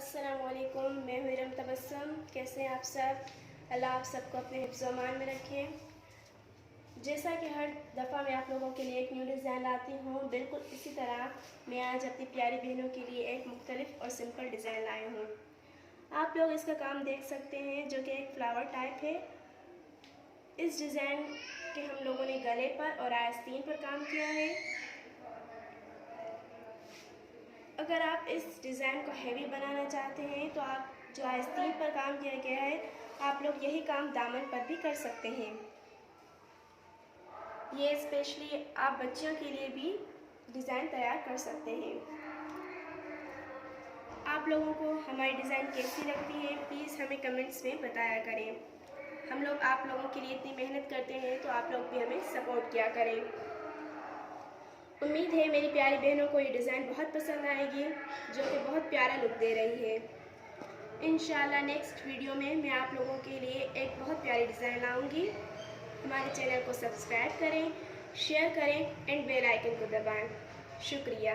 अस्सलामुअलैकुम, मैं हूँ इरम तबस्सुम। कैसे हैं आप सब? अल्लाह आप सबको अपने हिफ्ज़-ओ-अमान में रखे। जैसा कि हर दफ़ा मैं आप लोगों के लिए एक न्यू डिज़ाइन लाती हूँ, बिल्कुल इसी तरह मैं आज अपनी प्यारी बहनों के लिए एक मुख्तलिफ और सिंपल डिज़ाइन लाई हूँ। आप लोग इसका काम देख सकते हैं, जो कि एक फ्लावर टाइप है। इस डिज़ाइन के हम लोगों ने गले पर और आस्तीन पर काम किया है। अगर आप इस डिज़ाइन को हैवी बनाना चाहते हैं तो आप जो आस्तीन पर काम किया गया है, आप लोग यही काम दामन पर भी कर सकते हैं। ये स्पेशली आप बच्चियों के लिए भी डिज़ाइन तैयार कर सकते हैं। आप लोगों को हमारी डिज़ाइन कैसी लगती है, प्लीज़ हमें कमेंट्स में बताया करें। हम लोग आप लोगों के लिए इतनी मेहनत करते हैं, तो आप लोग भी हमें सपोर्ट किया करें। उम्मीद है मेरी प्यारी बहनों को ये डिज़ाइन बहुत पसंद आएगी, जो कि बहुत प्यारा लुक दे रही है। इंशाल्लाह नेक्स्ट वीडियो में मैं आप लोगों के लिए एक बहुत प्यारी डिज़ाइन लाऊंगी। हमारे चैनल को सब्सक्राइब करें, शेयर करें एंड बेल आइकन को दबाएं। शुक्रिया।